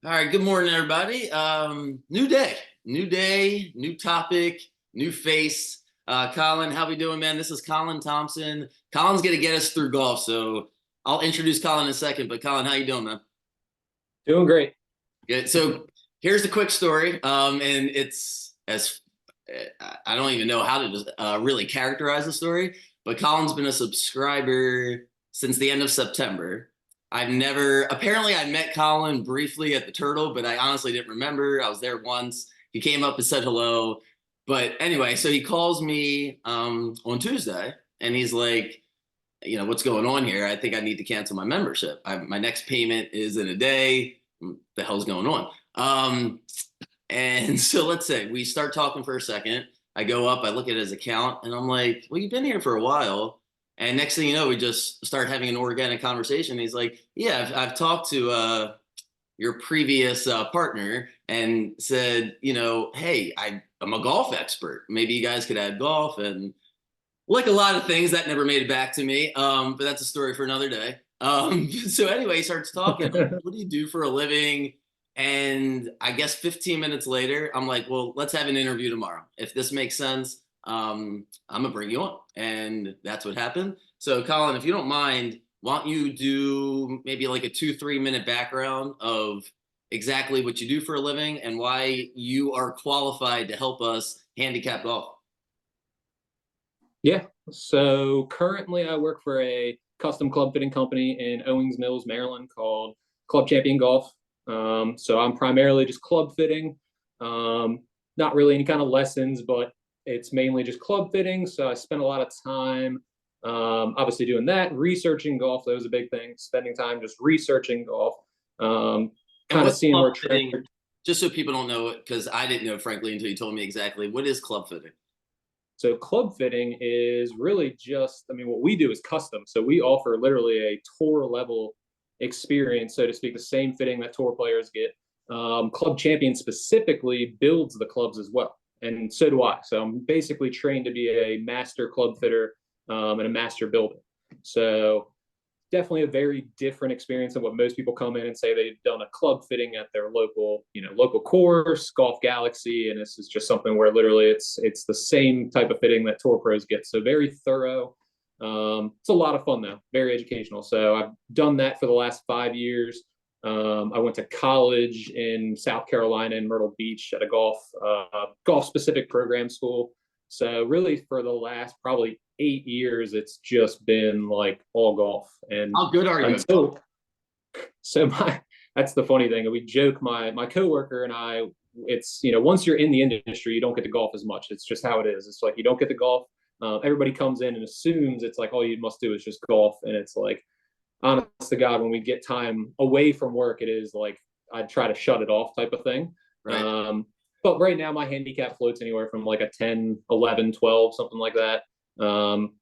All right, good morning, everybody. New day, new topic, new face. Colin, how we doing, man? This is Colin Thompson. Colin's gonna get us through golf, so I'll introduce Colin in a second. But Colin, how you doing, man? Doing great. Good. So here's the quick story, and it's as I don't even know how to just, really characterize the story. But Colin's been a subscriber since the end of September. I've never apparently I met Colin briefly at the Turtle, but I honestly didn't remember. I was there once. He came up and said hello. But anyway, so he calls me on Tuesday and he's like, what's going on here? I think I need to cancel my membership. My next payment is in a day. What the hell's going on? And so let's say we start talking for a second. I go up, I look at his account, and I'm like, well, you've been here for a while. And next thing you know, we just start having an organic conversation. He's like, yeah, I've talked to your previous partner and said, hey, I'm a golf expert. Maybe you guys could add golf. And like a lot of things, that never made it back to me. But that's a story for another day. So anyway, he starts talking. Like, what do you do for a living? And I guess 15 minutes later, I'm like, well, let's have an interview tomorrow. If this makes sense, I'm gonna bring you on. And that's what happened. So Colin, if you don't mind, why don't you do maybe like a 2, 3 minute background of exactly what you do for a living and why you are qualified to help us handicap golf. Yeah. So currently I work for a custom club fitting company in Owings Mills, Maryland called Club Champion Golf. So I'm primarily just club fitting, not really any kind of lessons, but it's mainly just club fitting. So I spend a lot of time, obviously doing that, researching golf. That was a big thing, spending time just researching golf, And kind of what's seeing club where trends. fitting? Just so people don't know it, because I didn't know, frankly, until you told me exactly. What is club fitting? So club fitting is really just, I mean, what we do is custom. So we offer literally a tour level experience, so to speak, the same fitting that tour players get. Club Champion specifically builds the clubs as well, and so do I. So I'm basically trained to be a master club fitter and a master builder. So definitely a very different experience than what most people come in and say they've done a club fitting at their local, local course, Golf Galaxy, and this is just something where literally it's the same type of fitting that tour pros get. So very thorough. It's a lot of fun though, very educational. So I've done that for the last 5 years. I went to college in South Carolina in Myrtle Beach at a golf specific program school. So really for the last probably 8 years, it's just been like all golf. And How good are you at golf? until so my that's the funny thing. We joke, my coworker and I, it's once you're in the industry, you don't get to golf as much. It's just how it is. It's like you don't get to golf. Everybody comes in and assumes it's like all you must do is just golf, and it's like honest to God, when we get time away from work, it is like I try to shut it off type of thing. Right. But right now, my handicap floats anywhere from like a 10, 11, 12, something like that. Want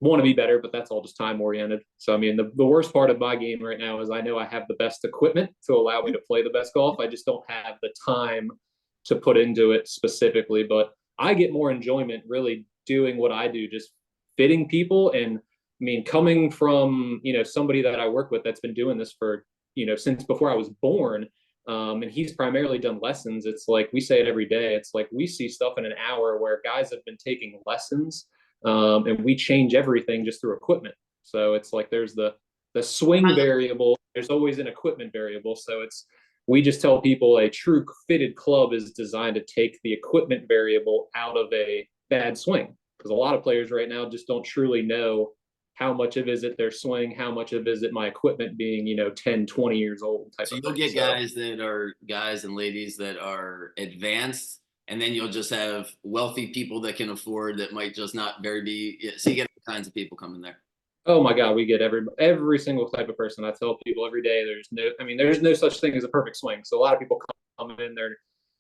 to be better, but that's all just time oriented. So, I mean, the worst part of my game right now is I know I have the best equipment to allow me to play the best golf. I just don't have the time to put into it specifically. But I get more enjoyment really doing what I do, just fitting people. And I mean, coming from, somebody that I work with that's been doing this for, since before I was born, and he's primarily done lessons. It's like we say it every day. It's like we see stuff in an hour where guys have been taking lessons, and we change everything just through equipment. So it's like there's the swing variable. There's always an equipment variable. So we just tell people a true fitted club is designed to take the equipment variable out of a bad swing, because a lot of players right now just don't truly know how much of is it their swing, how much of is it my equipment being 10, 20 years old type So of you'll thing. get So guys and ladies that are advanced, and then you'll just have wealthy people that can afford that might just not very be. So you get all kinds of people coming there. oh my God, we get every single type of person. I tell people every day, there's no such thing as a perfect swing. So a lot of people come in, they're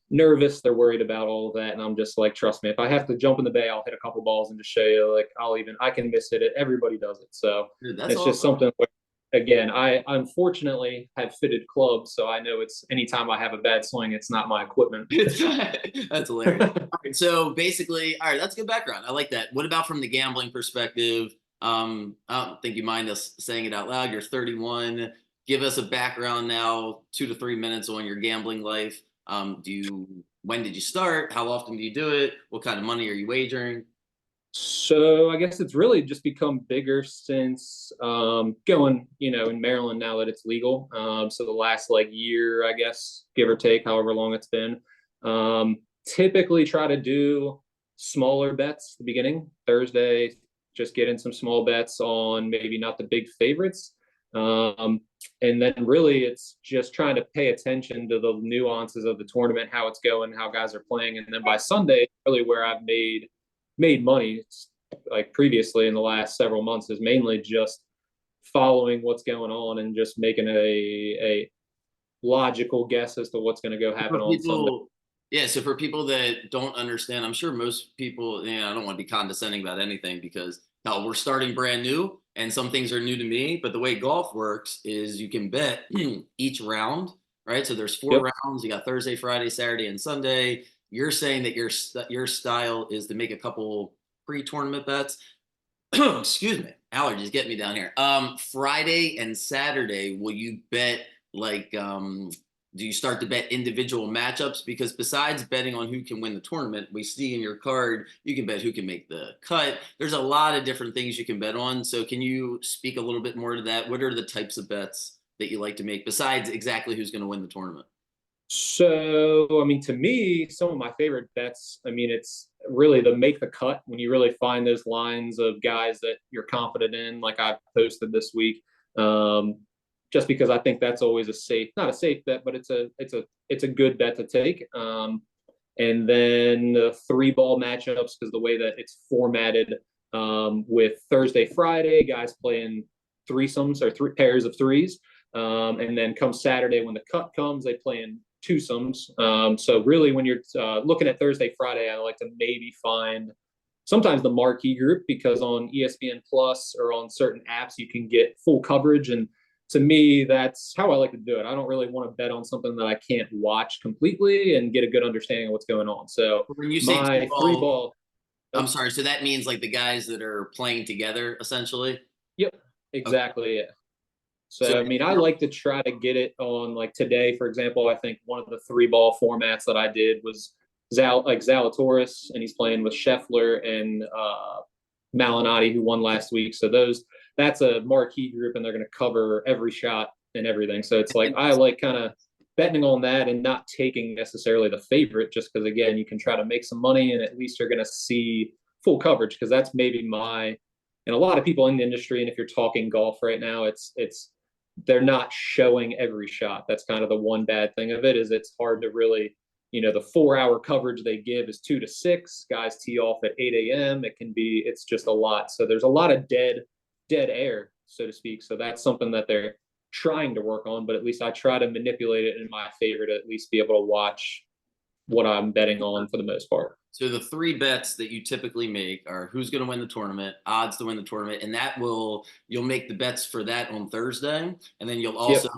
nervous, they're worried about all of that, and I'm just like, trust me, if I have to jump in the bay, I'll hit a couple balls and just show you. Like I can miss hit it. Everybody does it. So Dude, that's it's just awesome. something where, again, I unfortunately have fitted clubs, so I know it's anytime I have a bad swing, it's not my equipment. That's hilarious. All right, so basically, all right, that's good background. I like that. What about from the gambling perspective? I don't think you mind us saying it out loud. You're 31. give us a background now, 2 to 3 minutes on your gambling life. When did you start? How often do you do it? What kind of money are you wagering? So I guess it's really just become bigger since going, in Maryland now that it's legal. So the last like year, I guess, give or take, however long it's been. Typically try to do smaller bets at the beginning. Thursday, just get in some small bets on maybe not the big favorites. Um, and then really it's just trying to pay attention to the nuances of the tournament, how it's going, how guys are playing. And then by Sunday, really where I've made money like previously in the last several months is mainly just following what's going on and just making a logical guess as to what's going to go happen For on Sunday. people, yeah. So for people that don't understand, I'm sure most people, I don't want to be condescending about anything because hell, we're starting brand new and some things are new to me. But the way golf works is you can bet each round, right? So there's four Yep. rounds. You got Thursday, Friday, Saturday, and Sunday. You're saying that your style is to make a couple pre-tournament bets. Excuse me, allergies get me down here. Friday and Saturday, will you bet like do you start to bet individual matchups? Because besides betting on who can win the tournament, we see in your card you can bet who can make the cut. There's a lot of different things you can bet on. So can you speak a little bit more to that? What are the types of bets that you like to make besides exactly who's going to win the tournament? So, I mean, to me, some of my favorite bets, I mean, it's really the make the cut when you really find those lines of guys that you're confident in, like I posted this week. Just because I think that's always not a safe bet, but it's a good bet to take. And then the three ball matchups, because the way that it's formatted with Thursday, Friday, guys playing threesomes or three pairs of threes. And then come Saturday when the cut comes, they play in twosomes. So really, when you're looking at Thursday, Friday, I like to maybe find sometimes the marquee group because on ESPN Plus or on certain apps you can get full coverage. And to me, that's how I like to do it. I don't really want to bet on something that I can't watch completely and get a good understanding of what's going on. So When you say two my three ball, ball. I'm sorry. So that means like the guys that are playing together, essentially. Yep, Okay. exactly. Yeah. So So, I mean, I like to try to get it on like today, for example. I think one of the three ball formats that I did was Zalatoris, and he's playing with Scheffler and Malinati, who won last week. So that's a marquee group, and they're going to cover every shot and everything. So it's like I like kind of betting on that and not taking necessarily the favorite, just because again, you can try to make some money, and at least you're going to see full coverage because that's maybe my and a lot of people in the industry. And if you're talking golf right now, it's they're not showing every shot. That's kind of the one bad thing of it is it's hard to really, the 4 hour coverage they give is 2 to 6. Guys tee off at 8 a.m. It's just a lot. So there's a lot of dead air, so to speak. So that's something that they're trying to work on, but at least I try to manipulate it in my favor to at least be able to watch what I'm betting on for the most part. So the three bets that you typically make are who's going to win the tournament, odds to win the tournament, and you'll make the bets for that on Thursday, and then you'll also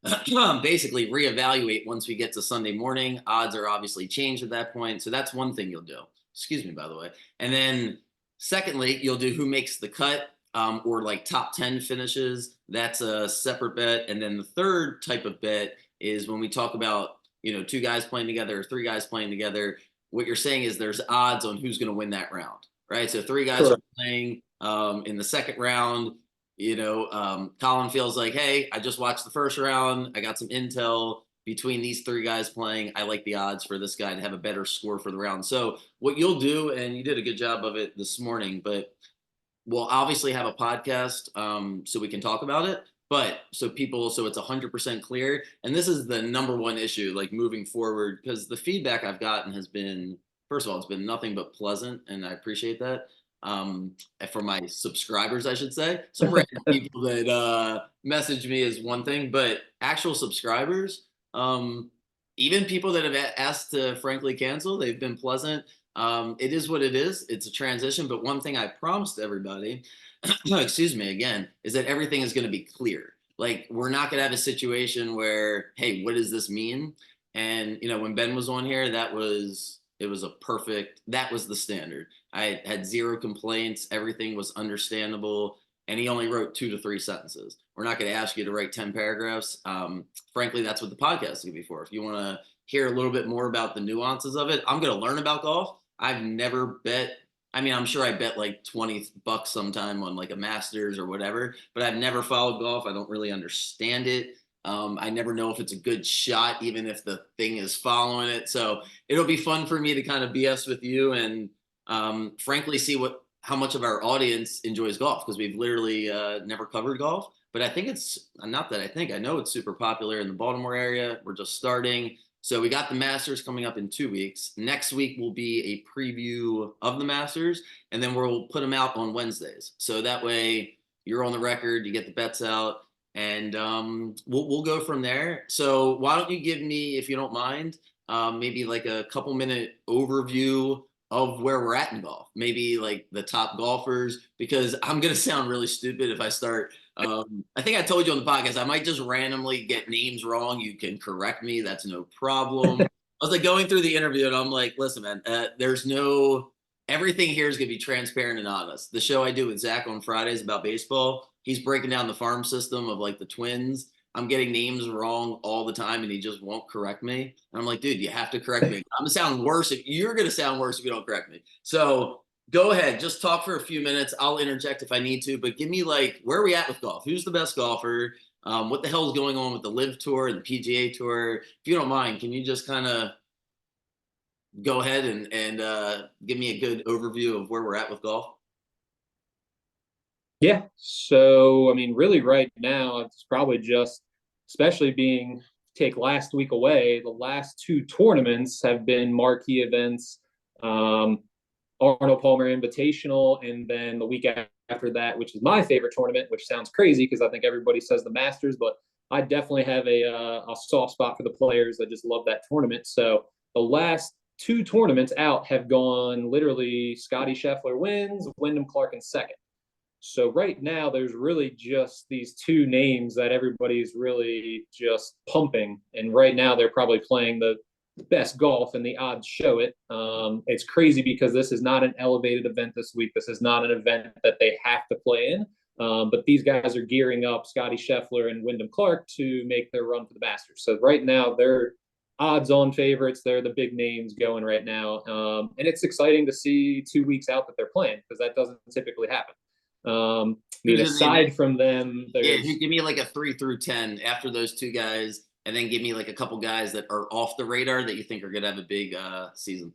Yep. basically reevaluate once we get to Sunday morning. Odds are obviously changed at that point, so that's one thing you'll do. Excuse me, by the way. And then secondly, you'll do who makes the cut or like top 10 finishes. That's a separate bet. And then the third type of bet is when we talk about two guys playing together or three guys playing together. What you're saying is there's odds on who's going to win that round, right? So three guys are Correct. playing in the second round. Colin feels like, hey, I just watched the first round. I got some intel between these three guys playing. I like the odds for this guy to have a better score for the round. So what you'll do, and you did a good job of it this morning, but we'll obviously have a podcast so we can talk about it. But so it's 100% clear. And this is the number one issue, like moving forward, because the feedback I've gotten has been, first of all, it's been nothing but pleasant, and I appreciate that. For my subscribers, I should say. Some random people that message me is one thing, but actual subscribers, even people that have asked to frankly cancel, they've been pleasant. It is what it is. It's a transition, but one thing I promised everybody, excuse me again, is that everything is going to be clear. Like we're not going to have a situation where, hey, what does this mean? And when Ben was on here, that was the standard. I had zero complaints. Everything was understandable. And he only wrote 2 to 3 sentences. We're not going to ask you to write 10 paragraphs. Frankly, that's what the podcast is going to be for. If you want to hear a little bit more about the nuances of it, I'm going to learn about golf. I've never bet. I mean, I'm sure I bet like $20 sometime on like a Masters or whatever, but I've never followed golf. I don't really understand it. I never know if it's a good shot, even if the thing is following it. So it'll be fun for me to kind of BS with you and frankly see how much of our audience enjoys golf, because we've literally never covered golf. But I think it's not that I know it's super popular in the Baltimore area. We're just starting. So we got the Masters coming up in 2 weeks. Next week will be a preview of the Masters, and then we'll put them out on Wednesdays. So that way you're on the record, you get the bets out, and we'll go from there. So why don't you give me, if you don't mind, maybe like a couple minute overview of where we're at in golf, maybe like the top golfers, because I'm going to sound really stupid if I start. I think I told you on the podcast, I might just randomly get names wrong. You can correct me. That's no problem. I was like going through the interview and I'm like, listen, man, everything here is going to be transparent and honest. The show I do with Zach on Fridays about baseball, he's breaking down the farm system of like the Twins. I'm getting names wrong all the time and he just won't correct me. And I'm like, dude, you have to correct me. I'm gonna sound worse. You're going to sound worse if you don't correct me. So go ahead, just talk for a few minutes. I'll interject if I need to, but give me like, where are we at with golf? Who's the best golfer? What the hell is going on with the Live Tour and the PGA Tour? If you don't mind, can you just kind of go ahead and give me a good overview of where we're at with golf? Yeah. So, I mean, really right now, it's probably just, especially being take last week away, the last two tournaments have been marquee events. Arnold Palmer Invitational, and then the week after that, which is my favorite tournament, which sounds crazy because I think everybody says the Masters, but I definitely have a soft spot for the players. I just love that tournament. So the last two tournaments out have gone literally Scotty Scheffler wins, Wyndham Clark in second. So right now, there's really just these two names that everybody's really just pumping. And right now, they're probably playing the best golf, and the odds show it. It's crazy because this is not an elevated event this week. This is not an event that they have to play in. But these guys are gearing up, Scotty Scheffler and Wyndham Clark, to make their run for the Masters. So right now, they're odds-on favorites. They're the big names going right now. And it's exciting to see 2 weeks out that they're playing because that doesn't typically happen. I mean, aside from them, give me like a 3 through 10 after those two guys, and then give me like a couple guys that are off the radar that you think are going to have a big season.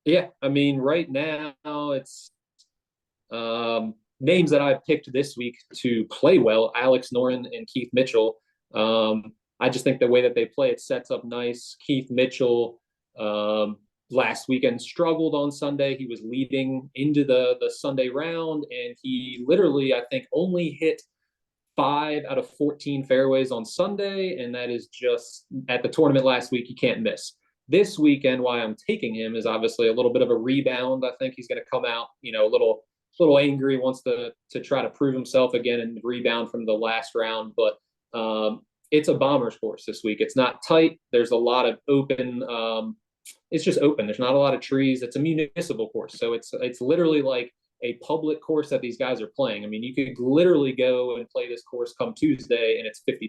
Yeah, I mean, right now it's names that I've picked this week to play well: Alex Noren and Keith Mitchell. I just think the way that they play it sets up nice. Keith Mitchell last weekend struggled on Sunday. He was leading into the Sunday round, and he literally, I think, only hit 5 out of 14 fairways on Sunday, and that is just at the tournament last week. You can't miss. This weekend, why I'm taking him is obviously a little bit of a rebound. I think he's going to come out, a little angry, wants to try to prove himself again and rebound from the last round. But it's a bomber's course this week. It's not tight. There's a lot of open. It's just open. There's not a lot of trees. It's a municipal course, so it's literally like a public course that these guys are playing. I mean, you could literally go and play this course come Tuesday, and it's $50.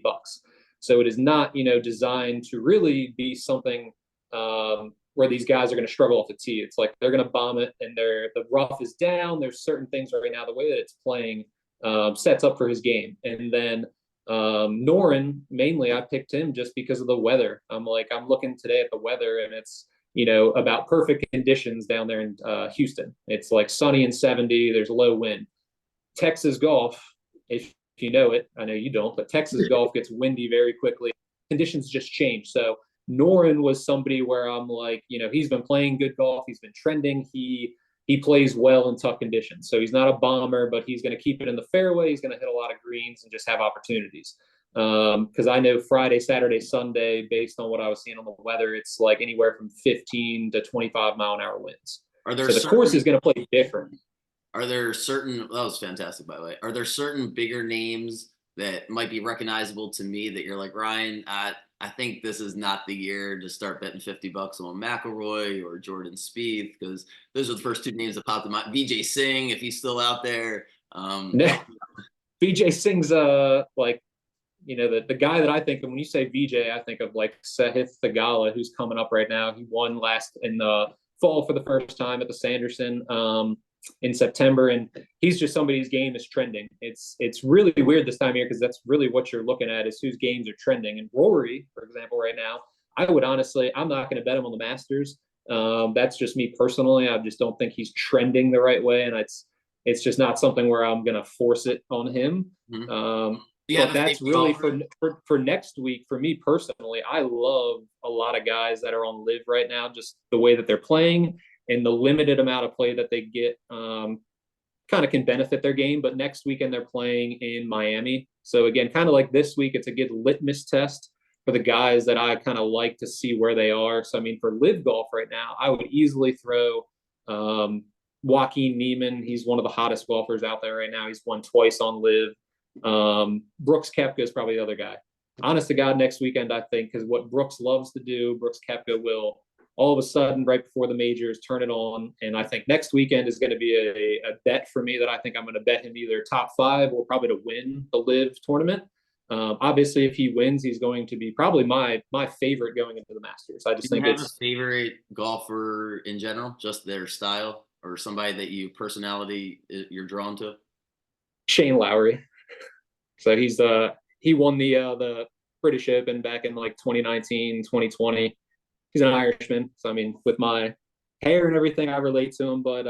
So it is not, designed to really be something where these guys are going to struggle off the tee. It's like they're going to bomb it, and the rough is down. There's certain things right now, the way that it's playing sets up for his game. And then Noren, mainly, I picked him just because of the weather. I'm looking today at the weather, and it's about perfect conditions down there in Houston. It's like sunny and 70. There's low wind. Texas golf, if you know it, I know you don't, but Texas golf gets windy very quickly. Conditions just change. So Noren was somebody where I'm like, he's been playing good golf. He's been trending. He plays well in tough conditions. So he's not a bomber, but he's going to keep it in the fairway. He's going to hit a lot of greens and just have opportunities. Because I know Friday, Saturday, Sunday, based on what I was seeing on the weather, it's like anywhere from 15 to 25-mile-an-hour winds. The course is going to play different. Are there certain? That was fantastic, by the way. Are there certain bigger names that might be recognizable to me that you're like, Ryan, I think this is not the year to start betting $50 on McIlroy or Jordan Spieth, because those are the first two names that popped in my. Vijay Singh, if he's still out there. VJ Singh's like, the guy that I think of when you say VJ, I think of like Sahith Thagala, who's coming up right now. He won last in the fall for the first time at the Sanderson in September, and he's just somebody's game is trending. It's really weird this time of year because that's really what you're looking at is whose games are trending. And Rory, for example, right now, I would honestly, I'm not going to bet him on the Masters. That's just me personally. I just don't think he's trending the right way, and it's just not something where I'm going to force it on him. Mm-hmm. But that's really for next week. For me personally, I love a lot of guys that are on live right now, just the way that they're playing and the limited amount of play that they get kind of can benefit their game. But next weekend they're playing in Miami. So again, kind of like this week, it's a good litmus test for the guys that I kind of like to see where they are. So, I mean, for live golf right now, I would easily throw Joaquin Neiman. He's one of the hottest golfers out there right now. He's won twice on live. Brooks Koepka is probably the other guy. Honest to God, next weekend, I think, because what Brooks loves to do, Brooks Koepka will all of a sudden, right before the majors, turn it on. And I think next weekend is going to be a bet for me that I think I'm going to bet him either top 5 or probably to win the live tournament. Obviously, if he wins, he's going to be probably my favorite going into the Masters. I just think it's a favorite golfer in general, just their style or somebody that you're drawn to. Shane Lowry. So he won the British Open back in like 2019, 2020. He's an Irishman. So I mean, with my hair and everything, I relate to him, but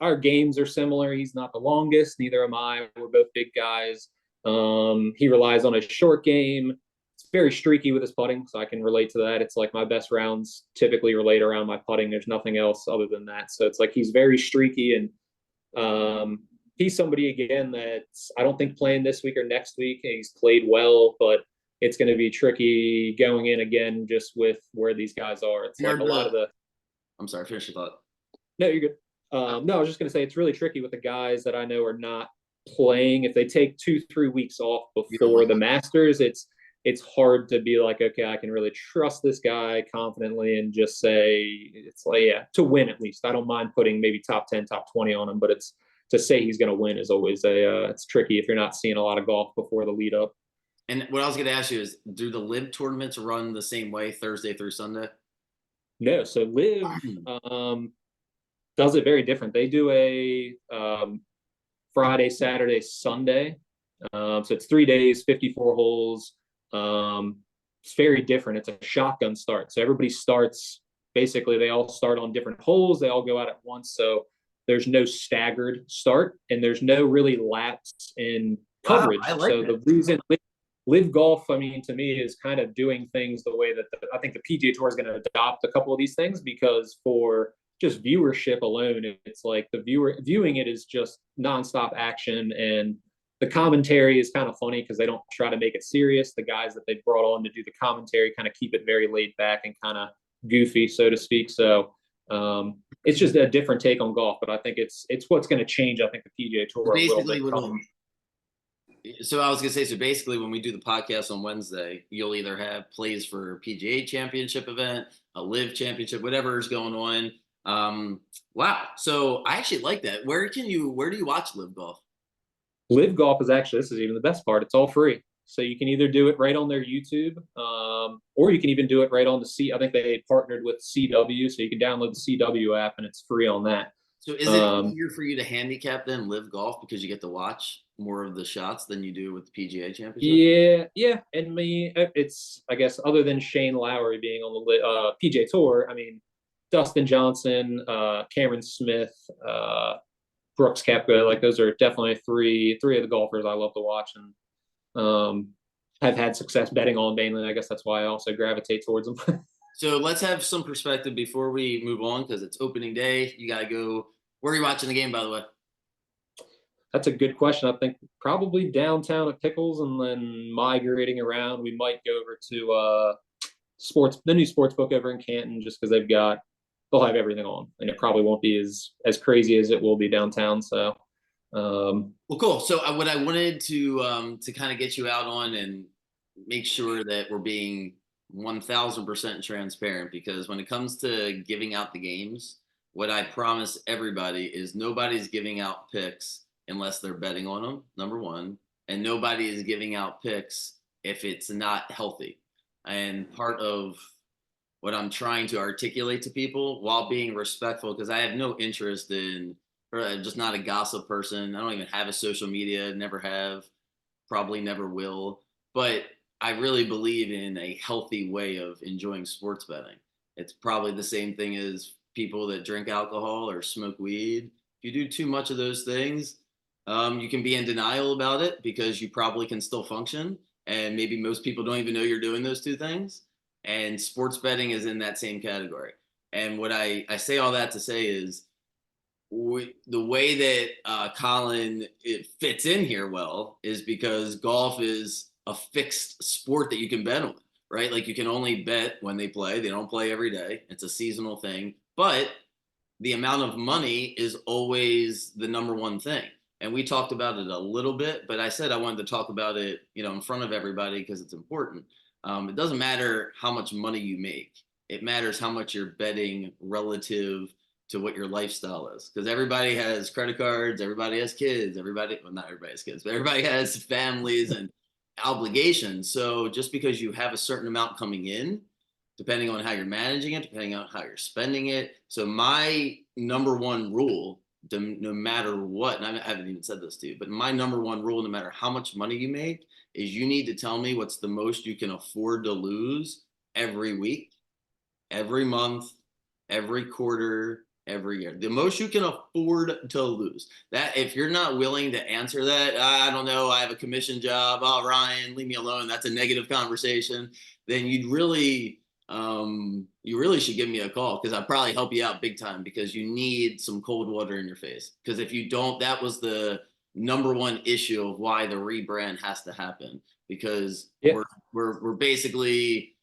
our games are similar. He's not the longest, neither am I. We're both big guys. He relies on his short game. It's very streaky with his putting, so I can relate to that. It's like my best rounds typically relate around my putting. There's nothing else other than that. So it's like he's very streaky, and he's somebody again that I don't think playing this week or next week. He's played well, but it's going to be tricky going in again just with where these guys are. It's like a lot of the. I'm sorry, finish your thought. No, you're good. No, I was just going to say it's really tricky with the guys that I know are not playing. If they take 2-3 weeks off before the Masters, it's hard to be like, okay, I can really trust this guy confidently and just say it's like, yeah, to win at least. I don't mind putting maybe top 10, top 20 on him, but it's to say he's going to win is always it's tricky if you're not seeing a lot of golf before the lead up. And what I was going to ask you is, do the live tournaments run the same way Thursday through Sunday? No, so live does it very different. They do a Friday, Saturday, Sunday. So it's 3 days, 54 holes. It's very different. It's a shotgun start. So everybody starts, basically they all start on different holes. They all go out at once. So there's no staggered start and there's no really lapse in coverage. Wow, like so the reason live golf, I mean, to me, is kind of doing things the way that I think the PGA Tour is going to adopt a couple of these things, because for just viewership alone, it's like the viewing it is just nonstop action, and the commentary is kind of funny because they don't try to make it serious. The guys that they brought on to do the commentary kind of keep it very laid back and kind of goofy, so to speak. So it's just a different take on golf, but I think it's what's going to change. I think the PGA Tour basically So I was gonna say, so basically, when we do the podcast on Wednesday, you'll either have plays for a PGA Championship event, a Live Championship, whatever is going on. Wow. So I actually like that. Where do you watch Live Golf? Live Golf is actually, this is even the best part. It's all free, so you can either do it right on their YouTube, or you can even do it right on the I think they partnered with CW, so you can download the CW app and it's free on that. So is it easier for you to handicap than Live Golf because you get to watch more of the shots than you do with the PGA Championship? Yeah. And it's, I guess, other than Shane Lowry being on the PGA Tour, I mean, Dustin Johnson, Cameron Smith, Brooks Koepka, like those are definitely three of the golfers I love to watch and have had success betting on mainly. I guess that's why I also gravitate towards them. So let's have some perspective before we move on, because it's opening day. You got to go. Where are you watching the game, by the way? That's a good question. I think probably downtown at Pickles, and then migrating around. We might go over to the new sports book over in Canton, just because they'll have everything on, and it probably won't be as crazy as it will be downtown. So, well, cool. So what I wanted to kind of get you out on and make sure that we're being 1000% transparent, because when it comes to giving out the games, what I promise everybody is nobody's giving out picks unless they're betting on them, number one. and nobody is giving out picks if it's not healthy. And part of what I'm trying to articulate to people while being respectful, because I have no interest in, or I'm just not a gossip person. I don't even have a social media, never have, probably never will. But I really believe in a healthy way of enjoying sports betting. It's probably the same thing as people that drink alcohol or smoke weed. If you do too much of those things, you can be in denial about it because you probably can still function. And maybe most people don't even know you're doing those two things. And sports betting is in that same category. And what I say all that to say is the way that Colin it fits in here well is because golf is a fixed sport that you can bet on, right? Like you can only bet when they play. They don't play every day. It's a seasonal thing, but the amount of money is always the number one thing. And we talked about it a little bit, but I said I wanted to talk about it, in front of everybody because it's important. It doesn't matter how much money you make. It matters how much you're betting relative to what your lifestyle is. Because everybody has credit cards, everybody has kids, well, not everybody has kids, but everybody has families and obligations. So just because you have a certain amount coming in, depending on how you're managing it, depending on how you're spending it. So my number one rule, no matter what, and I haven't even said this to you, but my number one rule, no matter how much money you make, is you need to tell me what's the most you can afford to lose every week, every month, every quarter, every year. The most you can afford to lose. That if you're not willing to answer that, I don't know, I have a commission job. Oh, Ryan, leave me alone. That's a negative conversation. Then you really should give me a call because I'd probably help you out big time because you need some cold water in your face. Because if you don't, that was the number one issue of why the rebrand has to happen because Yeah. we're basically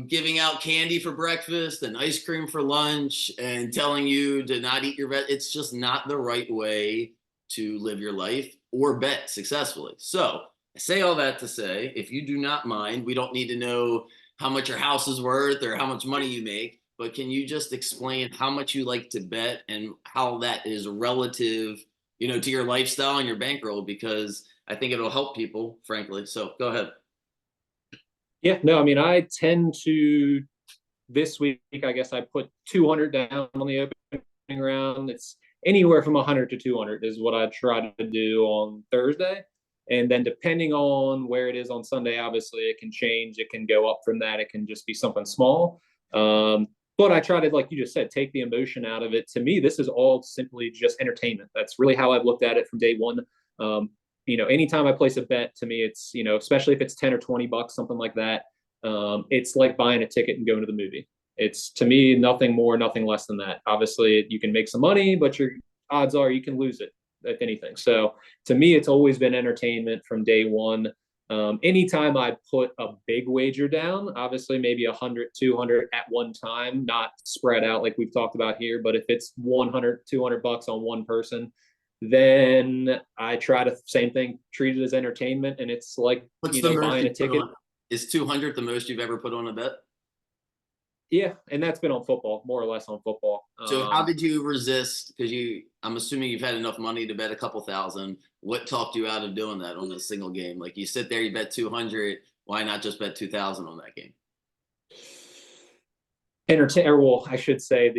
giving out candy for breakfast and ice cream for lunch and telling you to not eat your it's just not the right way to live your life or bet successfully. So I say all that to say, if you do not mind, we don't need to know how much your house is worth or how much money you make, but can you just explain how much you like to bet and how that is relative, to your lifestyle and your bankroll? Because I think it'll help people, frankly. So go ahead. Yeah, no, I mean, I tend to this week, I guess I put 200 down on the opening round. It's anywhere from 100 to 200 is what I try to do on Thursday. And then depending on where it is on Sunday, obviously it can change. It can go up from that. It can just be something small. But I try to, like you just said, take the emotion out of it. To me, this is all simply just entertainment. That's really how I've looked at it from day one. Anytime I place a bet, to me, it's, especially if it's 10 or 20 bucks, something like that. It's like buying a ticket and going to the movie. It's, to me, nothing more, nothing less than that. Obviously, you can make some money, but your odds are you can lose it, if anything. So to me, it's always been entertainment from day one. Anytime I put a big wager down, obviously maybe 100, 200 at one time, not spread out like we've talked about here. But if it's 100, 200 bucks on one person, then I try to, same thing, treat it as entertainment. And it's like, What's the most buying you a put ticket. on? Is 200 the most you've ever put on a bet? Yeah. And that's been on football, more or less on football. So how did you resist? Because I'm assuming you've had enough money to bet a couple thousand. What talked you out of doing that on a single game? Like you sit there, you bet 200. Why not just bet 2,000 on that game? Well, I should say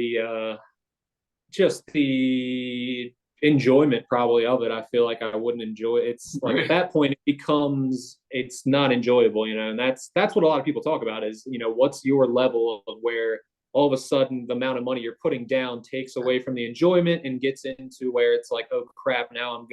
just the enjoyment probably of it. I feel like I wouldn't enjoy it. It's like at that point it's not enjoyable, and that's what a lot of people talk about is, what's your level of where all of a sudden the amount of money you're putting down takes away from the enjoyment and gets into where it's like, oh crap, now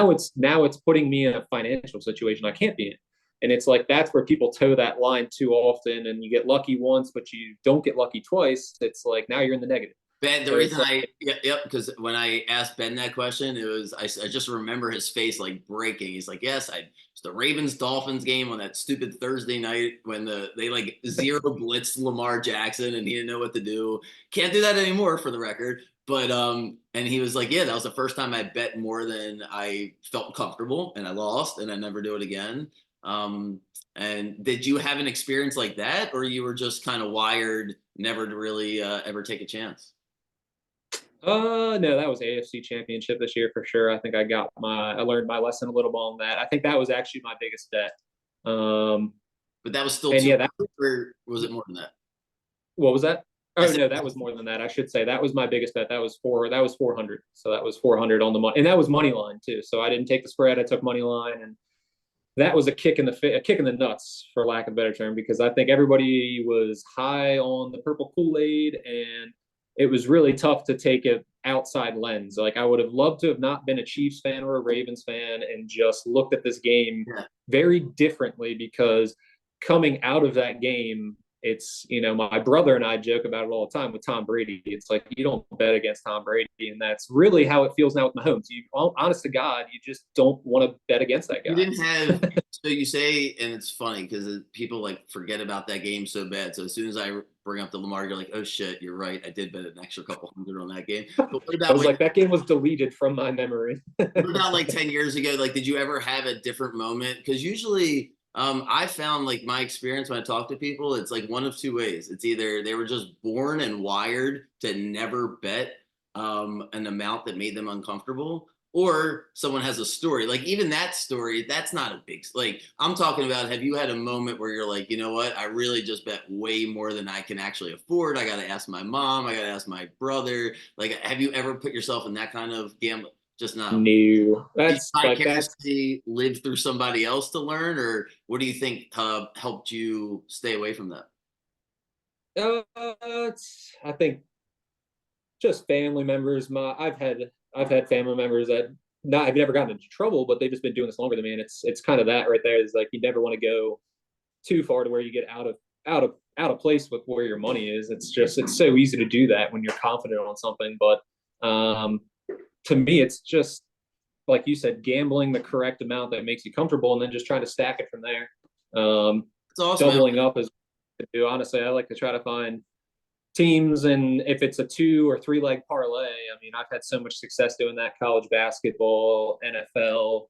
it's putting me in a financial situation I can't be in. And it's like that's where people toe that line too often, and you get lucky once, but you don't get lucky twice. It's like now you're in the negative. Ben, the So reason it's like, yep, because when I asked Ben that question, I just remember his face like breaking. He's like, yes, it's the Ravens Dolphins game on that stupid Thursday night when they like zero blitz Lamar Jackson and he didn't know what to do. Can't do that anymore for the record. But and he was like, yeah, that was the first time I bet more than I felt comfortable and I lost and I never do it again. And did you have an experience like that, or you were just kind of wired never to really ever take a chance? No, that was AFC Championship this year for sure. I think I learned my lesson a little more on that. I think that was actually my biggest bet. Um, But that was still and two, yeah, that or was it more than that? what was that? I Oh said, no, that was more than that. I should say that was my biggest bet. That was 400. So that was 400 on the money, and that was money line too. So I didn't take the spread. I took money line, and that was a kick in the nuts, for lack of a better term, because I think everybody was high on the purple Kool-Aid, and it was really tough to take an outside lens. Like I would have loved to have not been a Chiefs fan or a Ravens fan and just looked at this game yeah. very differently, because coming out of that game, it's, my brother and I joke about it all the time with Tom Brady. It's like you don't bet against Tom Brady, and that's really how it feels now with Mahomes. You, honest to God, you just don't want to bet against that You guy. didn't have, so you say, and it's funny because people like forget about that game so bad. So as soon as I bring up the Lamar, you're like, oh shit, you're right. I did bet an extra couple hundred on that game. But what I about was like, like, that game was deleted from my memory. what about like 10 years ago? Like, did you ever have a different moment? Because usually, I found like my experience when I talk to people, it's like one of two ways. It's either they were just born and wired to never bet an amount that made them uncomfortable, or someone has a story. Like even that story, that's not a big like. I'm talking about. Have you had a moment where you're like, you know what? I really just bet way more than I can actually afford. I got to ask my mom. I got to ask my brother. Like, have you ever put yourself in that kind of gamble? Just not. No, Did you that's vicariously live through somebody else to learn, or what do you think helped you stay away from that? I think just family members. I've had family members that not I've never gotten into trouble, but they've just been doing this longer than me, and it's kind of that right there. Is like you never want to go too far to where you get out of place with where your money is. It's so easy to do that when you're confident on something, but to me, it's just like you said, gambling the correct amount that makes you comfortable, and then just trying to stack it from there. It's awesome, man. Doubling up is to do. Honestly, I like to try to find teams, and if it's a 2 or 3 leg parlay, I mean, I've had so much success doing that. College basketball, NFL,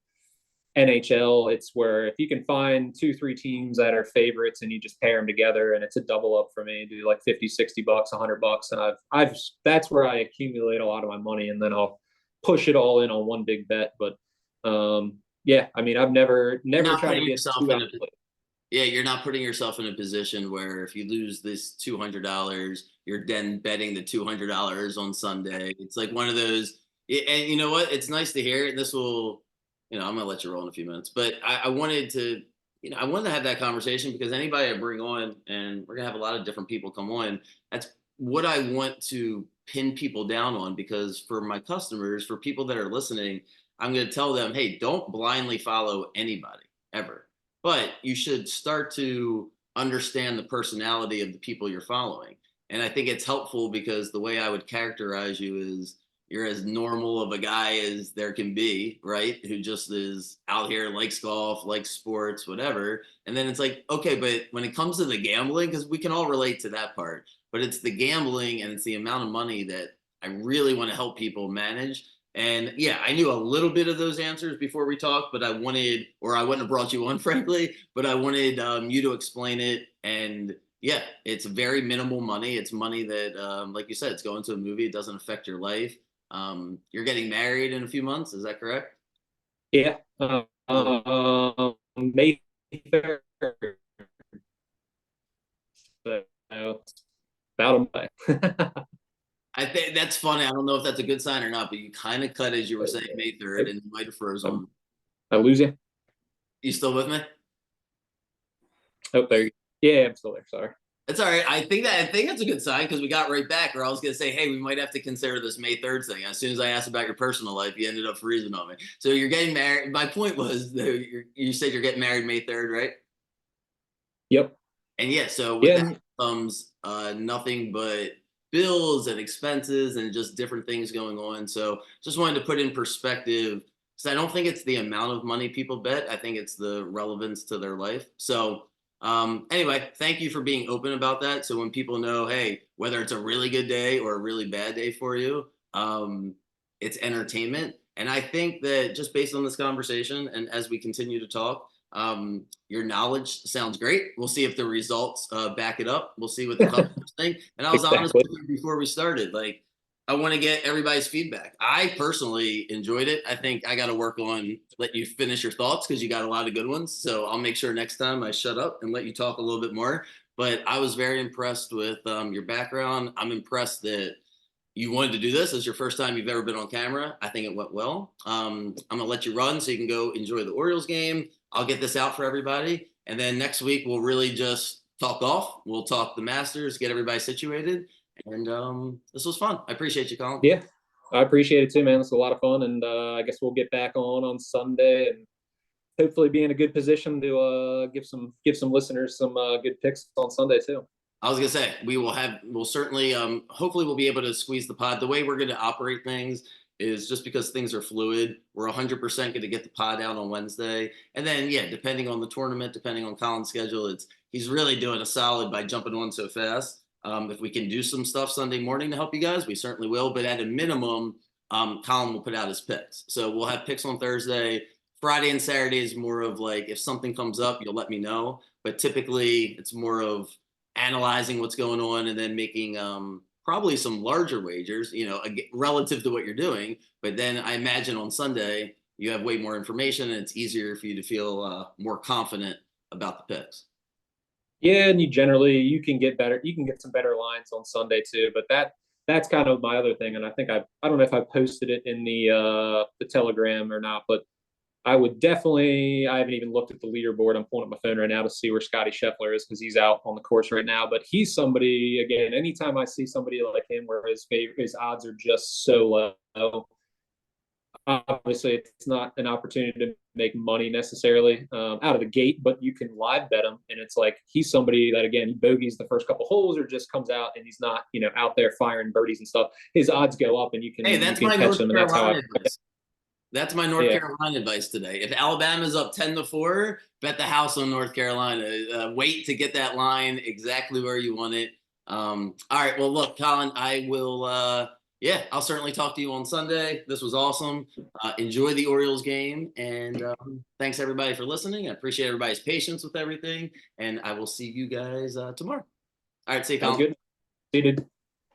NHL, it's where if you can find 2 3 teams that are favorites and you just pair them together, and it's a double up for me, do like 50 $60 $100, and I've that's where I accumulate a lot of my money, and then I'll push it all in on one big bet. But yeah, I mean, I've You're never not tried to putting get yourself too in out a of place. Yeah, you're not putting yourself in a position where if you lose this $200, you're then betting the $200 on Sunday. It's like one of those, and you know what? It's nice to hear. And this will, I'm gonna let you roll in a few minutes, but I wanted to, I wanted to have that conversation because anybody I bring on, and we're gonna have a lot of different people come on. That's what I want to pin people down on because for my customers, for people that are listening, I'm gonna tell them, hey, don't blindly follow anybody ever, but you should start to understand the personality of the people you're following. And I think it's helpful because the way I would characterize you is you're as normal of a guy as there can be, right? Who just is out here, likes golf, likes sports, whatever. And then it's like, okay, but when it comes to the gambling, because we can all relate to that part, but it's the gambling and it's the amount of money that I really want to help people manage. And yeah, I knew a little bit of those answers before we talked, but I wanted, or I wouldn't have brought you on, frankly, but I wanted you to explain it. And yeah, it's very minimal money. It's money that, like you said, it's going to a movie. It doesn't affect your life. You're getting married in a few months. Is that correct? Yeah, Cool. May 3rd. So, about a month. I think that's funny. I don't know if that's a good sign or not, but you kind of cut as you were saying May 3rd and you might have froze I, on. I lose you. You still with me? Oh, there. Yeah, I'm still there. Sorry. That's all right. I think that's a good sign because we got right back. Or I was gonna say, hey, we might have to consider this May 3rd thing. As soon as I asked about your personal life, you ended up freezing on me. So you're getting married. My point was, you said you're getting married May 3rd, right? Yep. And yeah, so with that Yeah. comes nothing but bills and expenses and just different things going on. So just wanted to put in perspective because I don't think it's the amount of money people bet. I think it's the relevance to their life. So anyway, thank you for being open about that. So when people know, hey, whether it's a really good day or a really bad day for you, it's entertainment. And I think that just based on this conversation and as we continue to talk, your knowledge sounds great. We'll see if the results back it up. We'll see what the customers think. And I was honest Exactly. with you before we started. Like, I want to get everybody's feedback. I personally enjoyed it. I think I got to work on let you finish your thoughts because you got a lot of good ones. So I'll make sure next time I shut up and let you talk a little bit more. But I was very impressed with your background. I'm impressed that you wanted to do this as your first time you've ever been on camera. I think it went well. I'm gonna let you run so you can go enjoy the Orioles game. I'll get this out for everybody, and then next week we'll really just talk golf. We'll talk the Masters, get everybody situated, and this was fun. I appreciate you, Colin. Yeah, I appreciate it too, man. It's a lot of fun, and I guess we'll get back on Sunday and hopefully be in a good position to give some listeners some good picks on Sunday too. I was gonna say we'll certainly hopefully we'll be able to squeeze the pod. The way we're gonna operate things is just because things are fluid, we're 100% gonna get the pod out on Wednesday. And then yeah, depending on the tournament, depending on Colin's schedule, he's really doing a solid by jumping on so fast. If we can do some stuff Sunday morning to help you guys, we certainly will. But at a minimum, Colin will put out his picks. So we'll have picks on Thursday. Friday and Saturday is more of like if something comes up, you'll let me know. But typically it's more of analyzing what's going on and then making probably some larger wagers, relative to what you're doing. But then I imagine on Sunday you have way more information and it's easier for you to feel more confident about the picks. Yeah, and you can get better. You can get some better lines on Sunday too. But that's kind of my other thing, and I think I don't know if I posted it in the Telegram or not, but I would definitely. I haven't even looked at the leaderboard. I'm pulling up my phone right now to see where Scotty Scheffler is because he's out on the course right now. But he's somebody again. Anytime I see somebody like him, where his odds are just so low, obviously it's not an opportunity to make money necessarily out of the gate, but you can live bet him, and it's like he's somebody that again he bogeys the first couple holes or just comes out and he's not out there firing birdies and stuff. His odds go up, and you can Hey, that's you my can catch North them, and that's how I. Carolina advice. That's my North Yeah. Carolina advice today. If Alabama's up 10-4, bet the house on North Carolina. Wait to get that line exactly where you want it. All right. Well, look, Colin, I will. Yeah, I'll certainly talk to you on Sunday. This was awesome. Enjoy the Orioles game, and thanks everybody for listening. I appreciate everybody's patience with everything, and I will see you guys tomorrow. All right, see you, Sounds Colin. good. See you, dude.